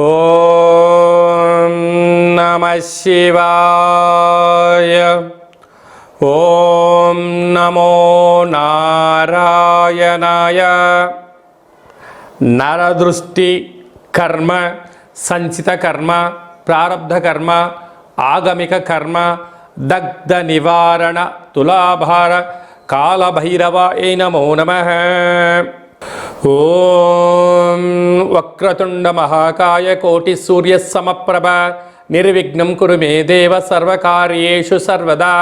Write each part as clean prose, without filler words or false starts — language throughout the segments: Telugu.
ఓం నమః శివాయ. ఓం నమో నారాయణాయ. నరదృష్టి కర్మ, సంచిత కర్మ, ప్రారబ్ధ కర్మ, ఆగమిక కర్మ, దగ్ధ నివారణ, తులాభార కాళభైరవాయ నమో నమః. ఓం వక్రతుండ మహాకాయ కోటి సూర్య సమప్రభ నిర్విఘ్నం కురు మే దేవ సర్వకార్యేషు సర్వదా.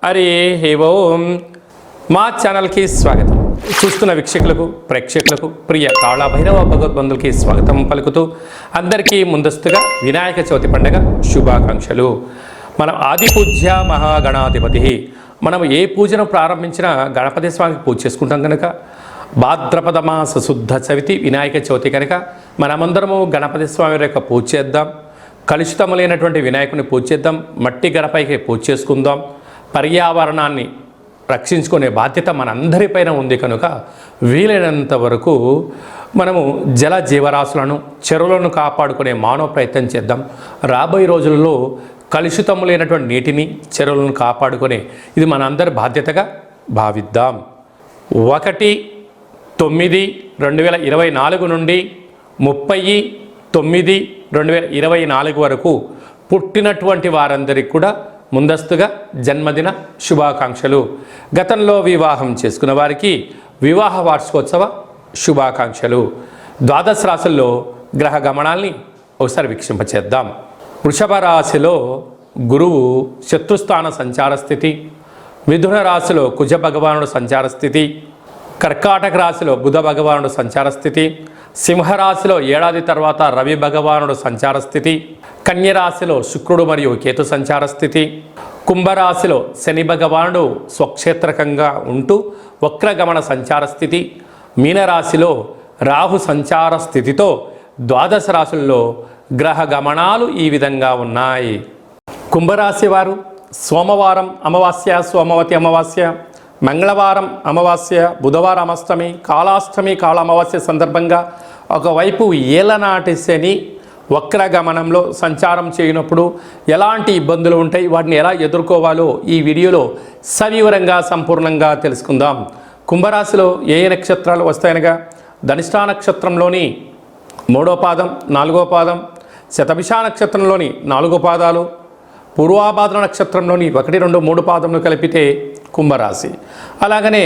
హరి ఓం. మా ఛానల్కి స్వాగతం. చూస్తున్న వీక్షకులకు, ప్రేక్షకులకు, ప్రియ కాళభైరవ భగవద్బంధులకి స్వాగతం పలుకుతూ అందరికీ ముందస్తుగా వినాయక చవితి పండుగ శుభాకాంక్షలు. మనం ఆది పూజ్య మహాగణాధిపతి. మనం ఏ పూజను ప్రారంభించినా గణపతి స్వామికి పూజ చేసుకుంటాం కనుక భాద్రపద మాస శుద్ధ చవితి వినాయక చవితి కనుక మనమందరము గణపతి స్వామి యొక్క పూజ చేద్దాం. కలుషితము లేనటువంటి వినాయకుని పూజ చేద్దాం. మట్టి గణపైకి పూజ చేసుకుందాం. పర్యావరణాన్ని రక్షించుకునే బాధ్యత మనందరిపైన ఉంది కనుక వీలైనంత వరకు మనము జల జీవరాశులను, చెరువులను కాపాడుకునే మానవ ప్రయత్నం చేద్దాం. రాబోయే రోజులలో కలుషితము లేనటువంటి నీటిని, చెరువులను కాపాడుకునే ఇది మనందరి బాధ్యతగా భావిద్దాం. 1/9/2024 నుండి 30/9/2024 వరకు పుట్టినటువంటి వారందరికీ కూడా ముందస్తుగా జన్మదిన శుభాకాంక్షలు. గతంలో వివాహం చేసుకున్న వారికి వివాహ వార్షికోత్సవ శుభాకాంక్షలు. ద్వాదశ రాశుల్లో గ్రహ గమనాల్ని ఒకసారి వీక్షింపచేద్దాం. వృషభ రాశిలో గురువు శత్రుస్థాన సంచార స్థితి, మిథున రాశిలో కుజ భగవానుడు సంచార స్థితి, కర్కాటక రాశిలో బుధ భగవానుడు సంచార స్థితి, సింహరాశిలో ఏడాది తర్వాత రవి భగవానుడు సంచార స్థితి, కన్యరాశిలో శుక్రుడు మరియు కేతు సంచార స్థితి, కుంభరాశిలో శని భగవానుడు స్వక్షేత్రకంగా ఉంటూ వక్రగమన సంచార స్థితి, మీనరాశిలో రాహు సంచార స్థితితో ద్వాదశ రాశుల్లో గ్రహ గమనాలు ఈ విధంగా ఉన్నాయి. కుంభరాశి వారు సోమవారం అమావాస్య, సోమవతి అమావాస్య, మంగళవారం అమావాస్య, బుధవారం అష్టమి, కాళాష్టమి, కాళ అమావాస్య సందర్భంగా ఒకవైపు ఏలనాటి శని వక్రగమనంలో సంచారం చేయనప్పుడు ఎలాంటి ఇబ్బందులు ఉంటాయి, వాటిని ఎలా ఎదుర్కోవాలో ఈ వీడియోలో సవివరంగా సంపూర్ణంగా తెలుసుకుందాం. కుంభరాశిలో ఏ నక్షత్రాలు వస్తాయనగా ధనిష్ఠా నక్షత్రంలోని 3వ పాదం, 4వ పాదం, శతభిష నక్షత్రంలోని 4 పాదాలు, పూర్వాభాద్ర నక్షత్రంలోని 1, 2, 3 పాదములు కలిపితే కుంభరాశి. అలాగనే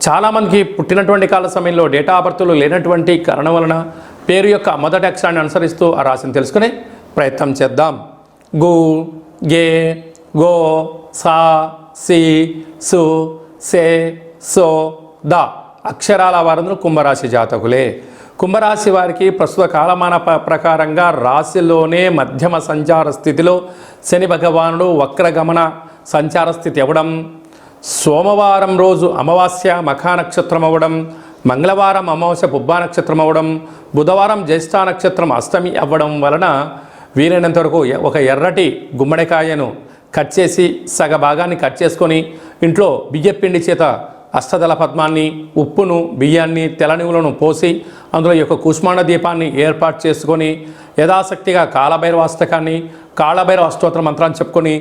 చాలామందికి పుట్టినటువంటి కాల సమయంలో డేటా ఆఫ్ బర్త్లు లేనటువంటి కారణం వలన పేరు యొక్క మొదటి అక్షరాన్ని అనుసరిస్తూ ఆ రాశిని తెలుసుకునే ప్రయత్నం చేద్దాం. గు, గే, గో, సా, సి, సు, సే, సో, ద అక్షరాల వారందరూ కుంభరాశి జాతకులే. కుంభరాశి వారికి ప్రస్తుత కాలమాన ప్రకారంగా రాశిలోనే మధ్యమ సంచార స్థితిలో శని భగవానుడు వక్రగమన సంచార స్థితి అవ్వడం, సోమవారం రోజు అమావాస్య మఖా నక్షత్రం అవ్వడం, మంగళవారం అమావాస్య పుబ్బా నక్షత్రం అవ్వడం, బుధవారం జ్యేష్ఠ నక్షత్రం అష్టమి అవ్వడం వలన వీలైనంత వరకు ఒక ఎర్రటి గుమ్మడికాయను కట్ చేసి సగ భాగాన్ని కట్ చేసుకొని ఇంట్లో బియ్యపిండి చేత అష్టదళ పద్మాన్ని, ఉప్పును, బియ్యాన్ని, తెల్లనివులను పోసి అందులో ఈ యొక్క కుష్మాండ దీపాన్ని ఏర్పాటు చేసుకొని యథాశక్తిగా కాళభైరవ అష్టకాన్ని, కాళభైరవ అష్టోత్తర మంత్రాన్ని చెప్పుకొని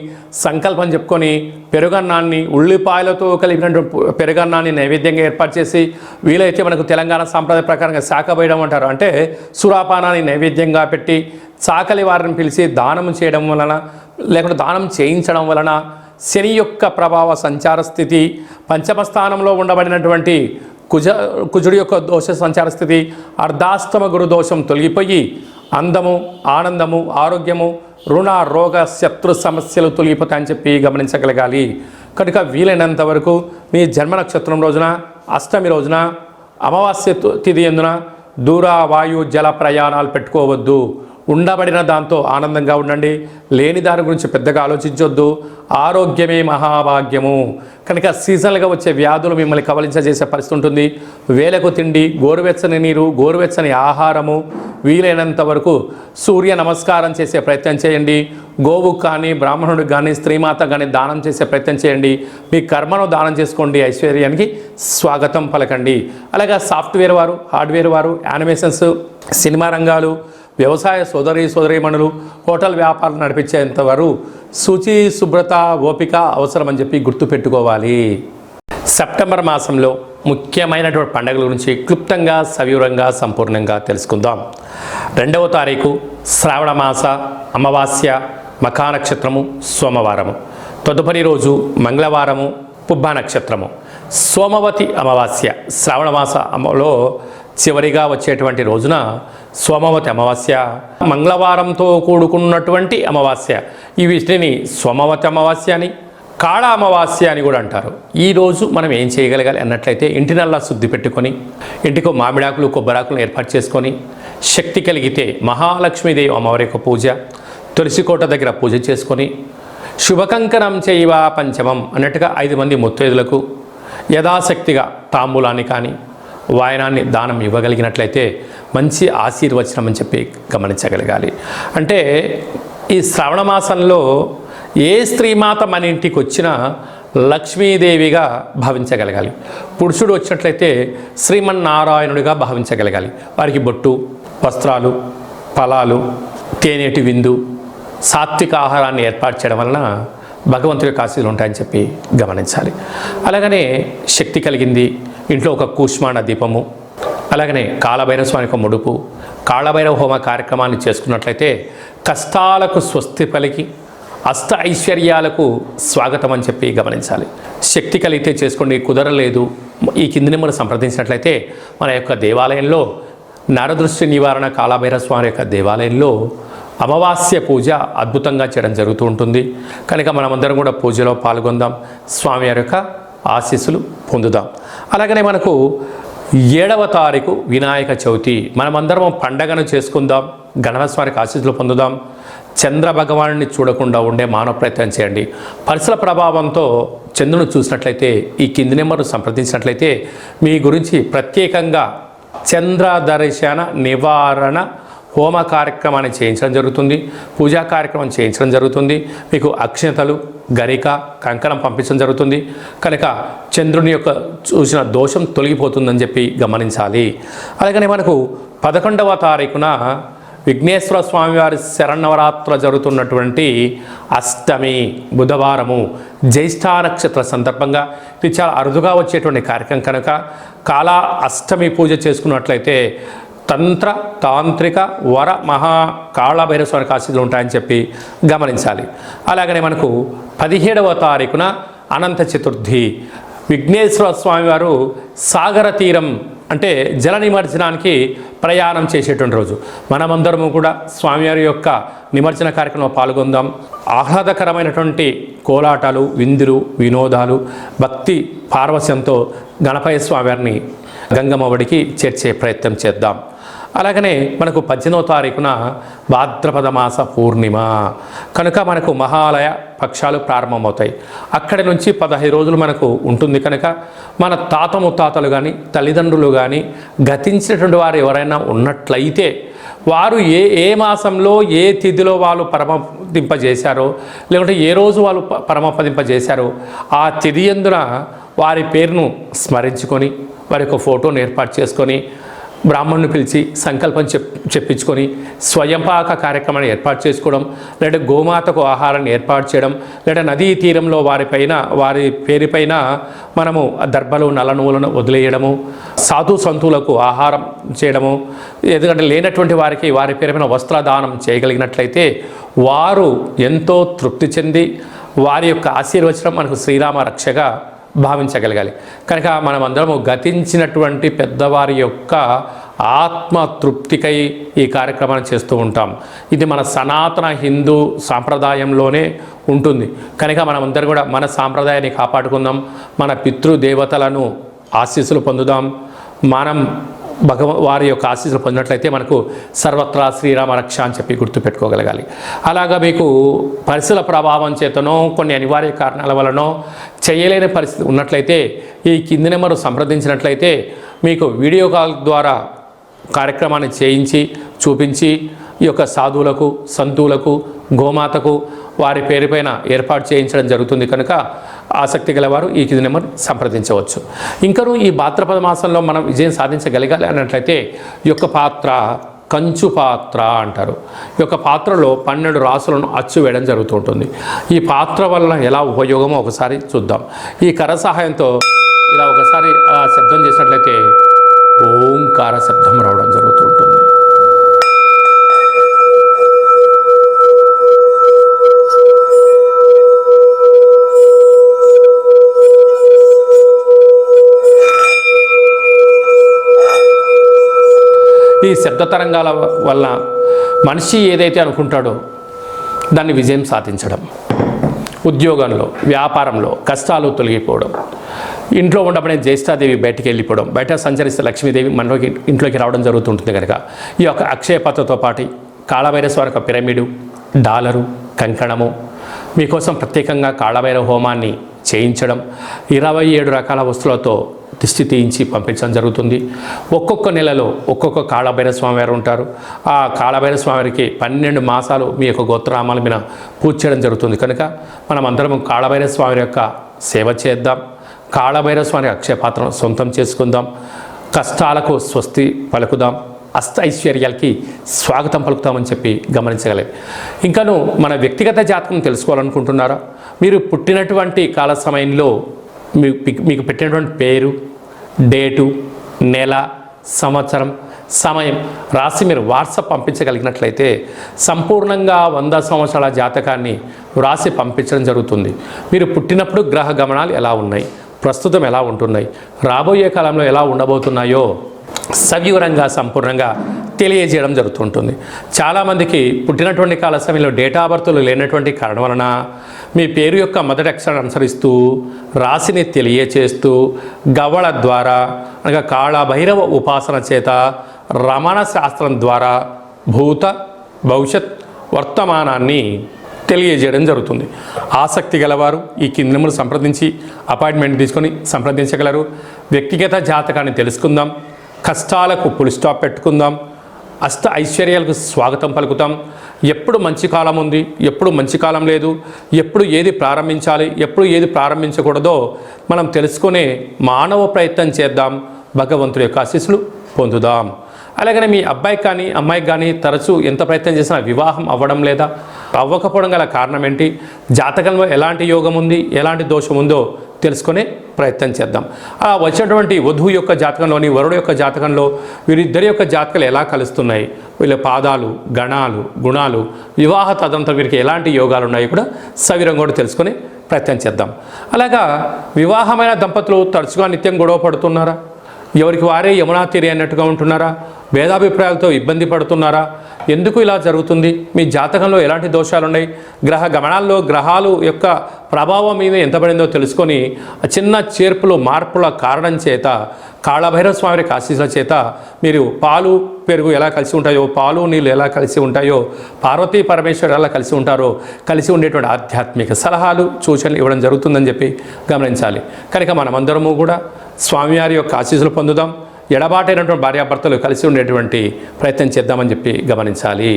సంకల్పం చెప్పుకొని పెరుగన్నాన్ని, ఉల్లిపాయలతో కలిపినటువంటి పెరుగన్నాన్ని నైవేద్యంగా ఏర్పాటు చేసి వీలైతే మనకు తెలంగాణ సాంప్రదాయ ప్రకారంగా శాఖబయడం అంటారు, అంటే సురాపానాన్ని నైవేద్యంగా పెట్టి చాకలి వారిని పిలిచి దానం చేయడం వలన లేకుంటే దానం చేయించడం వలన శని యొక్క ప్రభావ సంచార స్థితి, పంచమ స్థానంలో ఉండబడినటువంటి కుజుడి యొక్క దోష సంచార స్థితి, అర్ధాష్టమ గురు దోషం తొలగిపోయి అందము, ఆనందము, ఆరోగ్యము, రుణ, రోగ, శత్రు సమస్యలు తొలగిపోతాయని చెప్పి గమనించగలగాలి. కనుక వీలైనంత వరకు మీ జన్మ నక్షత్రం రోజున, అష్టమి రోజున, అమావాస్య తిథి ఎందున దూర వాయు జల ప్రయాణాలు పెట్టుకోవద్దు. ఉండబడిన దాంతో ఆనందంగా ఉండండి. లేని దాని గురించి పెద్దగా ఆలోచించొద్దు. ఆరోగ్యమే మహాభాగ్యము. కనుక సీజనల్గా వచ్చే వ్యాధులు మిమ్మల్ని కవలించజేసే పరిస్థితి ఉంటుంది. వేలకు తిండి, గోరువెచ్చని నీరు, గోరువెచ్చని ఆహారము, వీలైనంత వరకు సూర్య నమస్కారం చేసే ప్రయత్నం చేయండి. గోవు కానీ, బ్రాహ్మణుడికి కానీ, స్త్రీమాత కానీ దానం చేసే ప్రయత్నం చేయండి. మీ కర్మను దానం చేసుకోండి. ఐశ్వర్యానికి స్వాగతం పలకండి. అలాగే సాఫ్ట్వేర్ వారు, హార్డ్వేర్ వారు, యానిమేషన్స్, సినిమా రంగాలు, వ్యవసాయ సోదరీమణులు హోటల్ వ్యాపారం నడిపించేంతవరకు శుచి శుభ్రత ఓపిక అవసరమని చెప్పి గుర్తుపెట్టుకోవాలి. సెప్టెంబర్ మాసంలో ముఖ్యమైనటువంటి పండుగల గురించి క్లుప్తంగా సవివరంగా సంపూర్ణంగా తెలుసుకుందాం. 2వ తారీఖు శ్రావణ మాస అమావాస్య మఖా నక్షత్రము సోమవారము. తదుపరి రోజు మంగళవారము పుబ్బ నక్షత్రము. సోమవతి అమావాస్య శ్రావణ మాసంలో చివరిగా వచ్చేటువంటి రోజున సోమవతి అమావాస్య, మంగళవారంతో కూడుకున్నటువంటి అమావాస్య. ఈ వీటిని సోమవతి అమావాస్య అని కాళ అమావాస్య అని కూడా అంటారు. ఈరోజు మనం ఏం చేయగలగాలి అన్నట్లయితే ఇంటినల్లా శుద్ధి పెట్టుకొని ఇంటికి మామిడాకులు కొబ్బరాకులను ఏర్పాటు చేసుకొని శక్తి కలిగితే మహాలక్ష్మీదేవి అమ్మవారి యొక్క పూజ, తులసికోట దగ్గర పూజ చేసుకొని శుభకంకణం చేయవ పంచమం అన్నట్టుగా 5 మంది ముత్తైదులకు యథాశక్తిగా తాంబూలాన్ని కానీ వాయనాన్ని దానం ఇవ్వగలిగినట్లయితే మంచి ఆశీర్వచనం అని చెప్పి గమనించగలగాలి. అంటే ఈ శ్రావణ మాసంలో ఏ స్త్రీమాత మన ఇంటికి వచ్చినా లక్ష్మీదేవిగా భావించగలగాలి. పురుషుడు వచ్చినట్లయితే శ్రీమన్నారాయణుడిగా భావించగలగాలి. వారికి బొట్టు, వస్త్రాలు, ఫలాలు, తేనెటి విందు, సాత్విక ఆహారాన్ని ఏర్పాటు చేయడం వలన భగవంతుడి యొక్క ఆశీస్సులు ఉంటాయని చెప్పి గమనించాలి. అలాగనే శక్తి కలిగింది ఇంట్లో ఒక కూష్మాండ దీపము, అలాగనే కాలభైరవ స్వామి యొక్క ముడుపు, కాళభైరవ హోమ కార్యక్రమాన్ని చేసుకున్నట్లయితే కష్టాలకు స్వస్తి పలికి అష్ట ఐశ్వర్యాలకు స్వాగతం అని చెప్పి గమనించాలి. శక్తి కలిగితే చేసుకోండి, కుదరలేదు ఈ కిందిని మనం సంప్రదించినట్లయితే మన యొక్క దేవాలయంలో నరదృష్టి నివారణ కాళభైరవ స్వామి యొక్క దేవాలయంలో అమావాస్య పూజ అద్భుతంగా చేయడం జరుగుతూ ఉంటుంది. కనుక మనమందరం కూడా పూజలో పాల్గొందాం, స్వామివారి యొక్క ఆశీస్సులు పొందుదాం. అలాగనే మనకు 7వ తారీఖు వినాయక చవితి. మనమందరం పండగను చేసుకుందాం, గణపతి స్వామికి ఆశీస్సులు పొందుదాం. చంద్ర భగవానుని చూడకుండా ఉండే మానవ ప్రయత్నం చేయండి. పరిసర ప్రభావంతో చంద్రుని చూసినట్లయితే ఈ కింది నెంబరు సంప్రదించినట్లయితే మీ గురించి ప్రత్యేకంగా చంద్ర దర్శన నివారణ హోమ కార్యక్రమాన్ని చేయించడం జరుగుతుంది, పూజా కార్యక్రమం చేయించడం జరుగుతుంది. మీకు అక్షింతలు, గరిక, కంకణం పంపించడం జరుగుతుంది. కనుక చంద్రుని యొక్క చూసిన దోషం తొలగిపోతుందని చెప్పి గమనించాలి. అలాగనే మనకు 11వ తారీఖున విఘ్నేశ్వర స్వామివారి శరన్నవరాత్ర జరుగుతున్నటువంటి అష్టమి బుధవారము జ్యేష్ఠ నక్షత్ర సందర్భంగా ఇది చాలా అరుదుగా వచ్చేటువంటి కార్యక్రమం. కనుక కాలా అష్టమి పూజ చేసుకున్నట్లయితే తంత్ర తాంత్రిక వర మహా కాళభైరవ స్వామికి ఆశీస్సులు ఉంటాయని చెప్పి గమనించాలి. అలాగనే మనకు 17వ తారీఖున అనంత చతుర్థి. విఘ్నేశ్వర స్వామివారు సాగర తీరం అంటే జల నిమజ్జనానికి ప్రయాణం చేసేటువంటి రోజు. మనమందరము కూడా స్వామివారి యొక్క నిమజ్జన కార్యక్రమంలో పాల్గొందాం. ఆహ్లాదకరమైనటువంటి కోలాటాలు, విందులు, వినోదాలు, భక్తి పార్వశ్యంతో గణపతి స్వామివారిని గంగమ్మ ఒడికి చేర్చే ప్రయత్నం చేద్దాం. అలాగనే మనకు 18వ తారీఖున భాద్రపద మాస పూర్ణిమ కనుక మనకు మహాలయ పక్షాలు ప్రారంభమవుతాయి. అక్కడి నుంచి 15 రోజులు మనకు ఉంటుంది. కనుక మన తాత ముత్తాతలు కానీ తల్లిదండ్రులు కానీ గతించినటువంటి వారు ఎవరైనా ఉన్నట్లయితే వారు ఏ మాసంలో ఏ తిథిలో వాళ్ళు పరమపదింపజేశారో లేకుంటే ఏ రోజు వాళ్ళు పరమపదింపజేశారో ఆ తిథి యందున వారి పేరును స్మరించుకొని వారి యొక్క ఫోటోను ఏర్పాటు చేసుకొని బ్రాహ్మణుని పిలిచి సంకల్పం చెప్పించుకొని స్వయంపాక కార్యక్రమాన్ని ఏర్పాటు చేసుకోవడం, లేదా గోమాతకు ఆహారాన్ని ఏర్పాటు చేయడం, లేదా నదీ తీరంలో వారి పేరుపైన మనము దర్భలు నల్ల నువ్వులను వదిలేయడము, సాధు సంతులకు ఆహారం చేయడము, ఎందుకంటే లేనటువంటి వారికి వారి పేరుపైన వస్త్రదానం చేయగలిగినట్లయితే వారు ఎంతో తృప్తి చెంది వారి యొక్క ఆశీర్వచనం మనకు శ్రీరామ రక్షగా భావించగలగాలి. కనుక మనమందరము గతించినటువంటి పెద్దవారి యొక్క ఆత్మతృప్తికై ఈ కార్యక్రమాన్ని చేస్తూ ఉంటాం. ఇది మన సనాతన హిందూ సాంప్రదాయంలోనే ఉంటుంది. కనుక మనమందరం కూడా మన సాంప్రదాయాన్ని కాపాడుకుందాం, మన పితృదేవతలను ఆశీస్సులు పొందుదాం. మనం వారి యొక్క ఆశీస్సులు పొందినట్లయితే మనకు సర్వత్రా శ్రీరామ రక్ష అని చెప్పి గుర్తుపెట్టుకోగలగాలి. అలాగా మీకు పరిస్థితుల ప్రభావం చేతనో కొన్ని అనివార్య కారణాల వలనో చేయలేని పరిస్థితి ఉన్నట్లయితే ఈ కింది నెంబరు సంప్రదించినట్లయితే మీకు వీడియో కాల్ ద్వారా కార్యక్రమాన్ని చేయించి చూపించి ఈ యొక్క సాధువులకు, సంతువులకు, గోమాతకు వారి పేరుపైన ఏర్పాటు చేయించడం జరుగుతుంది. కనుక ఆసక్తి గలవారు ఈ కింది నెంబర్ సంప్రదించవచ్చు. ఇంకనూ ఈ భాద్రపద మాసంలో మనం విజయం సాధించగలగాలి అన్నట్లయితే ఈ యొక్క పాత్ర కంచు పాత్ర అంటారు. ఈ యొక్క పాత్రలో 12 రాసులను అచ్చు వేయడం జరుగుతూ ఉంటుంది. ఈ పాత్ర వల్ల ఎలా ఉపయోగమో ఒకసారి చూద్దాం. ఈ కర సహాయంతో ఇలా ఒకసారి శబ్దం చేసినట్లయితే ఓంకార శబ్దం రావడం జరుగుతూ ఉంటుంది. ఈ శబ్ద తరంగాల వల్ల మనిషి ఏదైతే అనుకుంటాడో దాన్ని విజయం సాధించడం, ఉద్యోగంలో వ్యాపారంలో కష్టాలు తొలగిపోవడం, ఇంట్లో ఉండబడే జ్యేష్ఠాదేవి బయటికి వెళ్ళిపోవడం, బయట సంచరిస్తే లక్ష్మీదేవి మనలోకి ఇంట్లోకి రావడం జరుగుతుంటుంది. కనుక ఈ యొక్క అక్షయ పాత్రతో పాటు కాళభైరవ యొక్క పిరమిడు, డాలరు, కంకణము మీకోసం ప్రత్యేకంగా కాళభైరవ హోమాన్ని చేయించడం, 27 రకాల వస్తువులతో దిష్టి తీయించి పంపించడం జరుగుతుంది. ఒక్కొక్క నెలలో ఒక్కొక్క కాళభైరవ స్వామి వారు ఉంటారు. ఆ కాళభైరవ స్వామి వారికి 12 మాసాలు మీ యొక్క గోత్రనామాల మీద పూజ చేయడం జరుగుతుంది. కనుక మనం అందరం కాళభైరవ స్వామి యొక్క సేవ చేద్దాం. కాళభైరవ స్వామి అక్షయ పాత్రను సొంతం చేసుకుందాం. కష్టాలకు స్వస్తి పలుకుదాం. అష్ట ఐశ్వర్యాలకి స్వాగతం పలుకుతామని చెప్పి గమనించగలరు. ఇంకాను మన వ్యక్తిగత జాతకం తెలుసుకోవాలనుకుంటున్నారా? మీరు పుట్టినటువంటి కాల సమయంలో మీకు పెట్టినటువంటి పేరు, డేటు, నెల, సంవత్సరం, సమయం రాసి మీరు వాట్సాప్ పంపించగలిగినట్లయితే సంపూర్ణంగా 100 సంవత్సరాల జాతకాన్ని వ్రాసి పంపించడం జరుగుతుంది. మీరు పుట్టినప్పుడు గ్రహ గమనాలు ఎలా ఉన్నాయి, ప్రస్తుతం ఎలా ఉంటున్నాయి, రాబోయే కాలంలో ఎలా ఉండబోతున్నాయో సవివరంగా సంపూర్ణంగా తెలియజేయడం జరుగుతుంటుంది. చాలామందికి పుట్టినటువంటి కాల సమయంలో డేటా బర్త్లు లేనటువంటి కారణం వలన మీ పేరు యొక్క మొదటి అక్షరాన్ని అనుసరిస్తూ రాశిని తెలియచేస్తూ గవళ ద్వారా అనగా కాళభైరవ ఉపాసన చేత రమణ శాస్త్రం ద్వారా భూత భవిష్యత్ వర్తమానాన్ని తెలియజేయడం జరుగుతుంది. ఆసక్తి గలవారు ఈ కింది నెంబర్ను సంప్రదించి అపాయింట్మెంట్ తీసుకొని సంప్రదించగలరు. వ్యక్తిగత జాతకాన్ని తెలుసుకుందాం. కష్టాలకు పులి స్టాప్ పెట్టుకుందాం. అష్ట ఐశ్వర్యాలకు స్వాగతం పలుకుతాం. ఎప్పుడు మంచి కాలం ఉంది, ఎప్పుడు మంచి కాలం లేదు, ఎప్పుడు ఏది ప్రారంభించాలి, ఎప్పుడు ఏది ప్రారంభించకూడదో మనం తెలుసుకునే మానవ ప్రయత్నం చేద్దాం. భగవంతుడి యొక్క ఆశీస్సులు పొందుదాం. అలాగనే మీ అబ్బాయికి కానీ అమ్మాయికి కానీ తరచూ ఎంత ప్రయత్నం చేసినా వివాహం అవ్వడం లేదా, అవ్వకపోవడం గల కారణం ఏంటి, జాతకంలో ఎలాంటి యోగం ఉంది, ఎలాంటి దోషం ఉందో తెలుసుకునే ప్రయత్నం చేద్దాం. ఆ వచ్చినటువంటి వధువు యొక్క జాతకంలోని వరుడు యొక్క జాతకంలో వీరిద్దరి యొక్క జాతకాలు ఎలా కలుస్తున్నాయి, వీళ్ళ పాదాలు, గణాలు, గుణాలు, వివాహ తదంతరం వీరికి ఎలాంటి యోగాలు ఉన్నాయో కూడా సవిరంగా కూడా తెలుసుకునే ప్రయత్నం చేద్దాం. అలాగా వివాహమైన దంపతులు తరచుగా నిత్యం గొడవ పడుతున్నారా, ఎవరికి వారే యమునా తీరి అన్నట్టుగా ఉంటున్నారా, భేదాభిప్రాయాలతో ఇబ్బంది పడుతున్నారా, ఎందుకు ఇలా జరుగుతుంది, మీ జాతకంలో ఎలాంటి దోషాలు ఉన్నాయి, గ్రహ గమనాల్లో గ్రహాలు యొక్క ప్రభావం మీద ఎంత పడిందో తెలుసుకొని చిన్న చేర్పులు మార్పుల కారణం చేత కాళభైరవ స్వామి ఆశీస్సుల చేత మీరు పాలు పెరుగు ఎలా కలిసి ఉంటాయో, పాలు నీళ్ళు ఎలా కలిసి ఉంటాయో, పార్వతీ పరమేశ్వరు ఎలా కలిసి ఉంటారో కలిసి ఉండేటువంటి ఆధ్యాత్మిక సలహాలు సూచనలు ఇవ్వడం జరుగుతుందని చెప్పి గమనించాలి. కనుక మనమందరము కూడా స్వామివారి యొక్క ఆశీస్సులు పొందుదాం. ఎడబాటైనటువంటి భార్యాభర్తలు కలిసి ఉండేటువంటి ప్రయత్నం చేద్దామని చెప్పి గమనించాలి.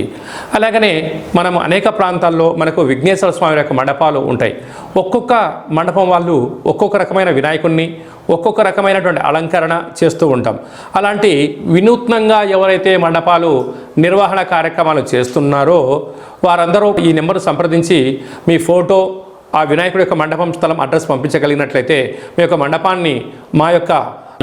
అలాగనే మనం అనేక ప్రాంతాల్లో మనకు విఘ్నేశ్వర స్వామి యొక్క మండపాలు ఉంటాయి. ఒక్కొక్క మండపం వాళ్ళు ఒక్కొక్క రకమైన వినాయకుడిని, ఒక్కొక్క రకమైనటువంటి అలంకరణ చేస్తూ ఉంటాం. అలాంటి వినూత్నంగా ఎవరైతే మండపాలు నిర్వహణ కార్యక్రమాలు చేస్తున్నారో వారందరూ ఈ నెంబర్ సంప్రదించి మీ ఫోటో, ఆ వినాయకుడి యొక్క మండపం స్థలం అడ్రస్ పంపించగలిగినట్లయితే మీ యొక్క మండపాన్ని మా యొక్క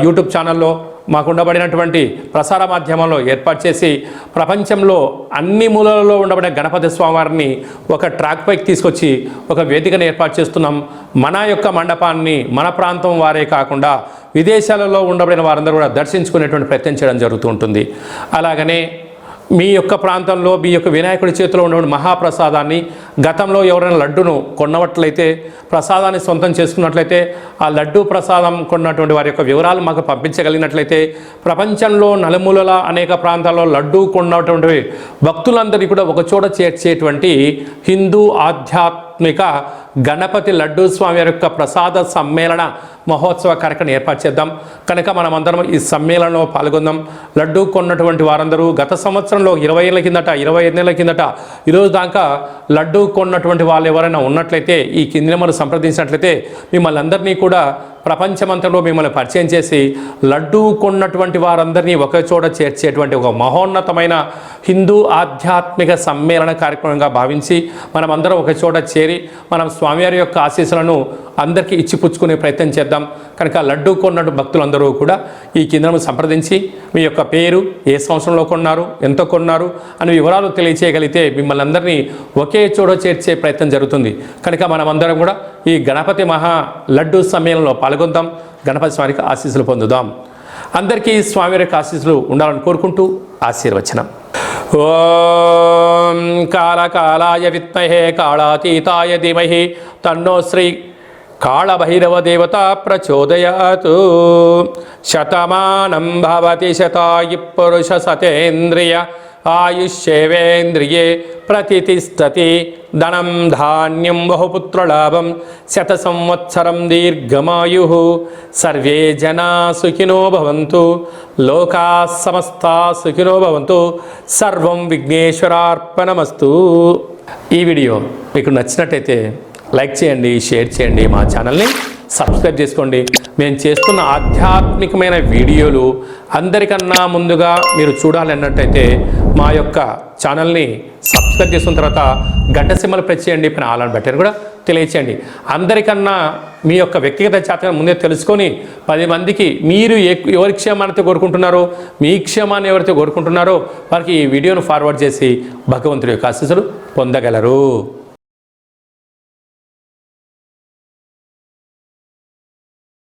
యూట్యూబ్ ఛానల్లో మాకు ఉండబడినటువంటి ప్రసార మాధ్యమంలో ఏర్పాటు చేసి ప్రపంచంలో అన్ని మూలలలో ఉండబడే గణపతి స్వామివారిని ఒక ట్రాక్ పైకి తీసుకొచ్చి ఒక వేదికను ఏర్పాటు చేస్తున్నాం. మన యొక్క మండపాన్ని మన ప్రాంతం వారే కాకుండా విదేశాలలో ఉండబడిన వారందరూ కూడా దర్శించుకునేటువంటి ప్రయత్నం చేయడం జరుగుతూ ఉంటుంది. అలాగనే మీ యొక్క ప్రాంతంలో మీ యొక్క వినాయకుడి చేతిలో ఉన్నటువంటి మహాప్రసాదాన్ని గతంలో ఎవరైనా లడ్డును కొన్నట్లయితే, ప్రసాదాన్ని సొంతం చేసుకున్నట్లయితే, ఆ లడ్డు ప్రసాదం కొన్నటువంటి వారి యొక్క వివరాలు మాకు పంపించగలిగినట్లయితే ప్రపంచంలో నలుమూలల అనేక ప్రాంతాల్లో లడ్డు కొన్నటువంటి భక్తులందరికీ కూడా ఒకచోట చేర్చేటువంటి హిందూ ఆధ్యాత్మిక గణపతి లడ్డూ స్వామి యొక్క ప్రసాద సమ్మేళన మహోత్సవ కార్యక్రమం ఏర్పాటు చేద్దాం. కనుక మనమందరం ఈ సమ్మేళనంలో పాల్గొందాం. లడ్డూ కొన్నటువంటి వారందరూ గత సంవత్సరంలో 20 ఏళ్ళ కిందట 25 ఏళ్ళ కిందట ఈరోజు దాకా లడ్డూ కొన్నటువంటి వాళ్ళు ఎవరైనా ఉన్నట్లయితే ఈ కింది నెంబర్ను సంప్రదించినట్లయితే మిమ్మల్ని అందరినీ కూడా ప్రపంచమంతలో మిమ్మల్ని పరిచయం చేసి లడ్డూ కొన్నటువంటి వారందరినీ ఒకే చోట చేర్చేటువంటి ఒక మహోన్నతమైన హిందూ ఆధ్యాత్మిక సమ్మేళన కార్యక్రమంగా భావించి మనమందరం ఒక చోట చేరి మనం స్వామివారి యొక్క ఆశీస్సులను అందరికీ ఇచ్చిపుచ్చుకునే ప్రయత్నం చేద్దాం. కనుక లడ్డూ కొన్నట్టు భక్తులందరూ కూడా ఈ కిందను సంప్రదించి మీ యొక్క పేరు, ఏ సంవత్సరంలో కొన్నారు, ఎంత కొన్నారు అని వివరాలు తెలియచేయగలిగితే మిమ్మల్ని అందరినీ ఒకే చోట చేర్చే ప్రయత్నం జరుగుతుంది. కనుక మనమందరం కూడా ఈ గణపతి మహా లడ్డూ సమ్మేళనంలో పాల్గొందాం. గణపతి స్వామికి ఆశీస్సులు పొందుదాం. అందరికీ స్వామి యొక్క ఆశీస్సులు ఉండాలని కోరుకుంటూ ఆశీర్వచనం. ఓం కాళకాలాయ విద్మహే కాళాతీతాయ ధీమహి తన్నో శ్రీ కాళభైరవ దేవత ప్రచోదయాత్. శతమానం భవతి శతాయు పురుష సతేంద్రియ ఆయుష్యేవేంద్రియే ప్రతిష్టతి. ధనం ధాన్యం బహుపుత్రలాభం శత సంవత్సరం దీర్ఘమాయు. సర్వే జనా సుఖినో భవంతు. లోకా సమస్తా సుఖినో భవంతు. సర్వం విఘ్నేశ్వరార్పణమస్తు. ఈ వీడియో మీకు నచ్చినట్టయితే లైక్ చేయండి, షేర్ చేయండి, మా ఛానల్ని సబ్స్క్రైబ్ చేసుకోండి. మేము చేస్తున్న ఆధ్యాత్మికమైన వీడియోలు అందరికన్నా ముందుగా మీరు చూడాలి అన్నట్టయితే మా యొక్క ఛానల్ని సబ్స్క్రైబ్ చేసుకున్న తర్వాత గంట సింబల్ ప్రెస్ చేయండి, పైన ఆల్ అని బటన్ కూడా తెలియచేయండి. అందరికన్నా మీ యొక్క వ్యక్తిగత జాతకం ముందే తెలుసుకొని 10 మందికి మీరు ఎవరి క్షేమాన్ని కోరుకుంటున్నారో, మీ క్షేమాన్ని ఎవరైతే కోరుకుంటున్నారో వారికి ఈ వీడియోను ఫార్వర్డ్ చేసి భగవంతుడి యొక్క ఆశీస్సులు పొందగలరు.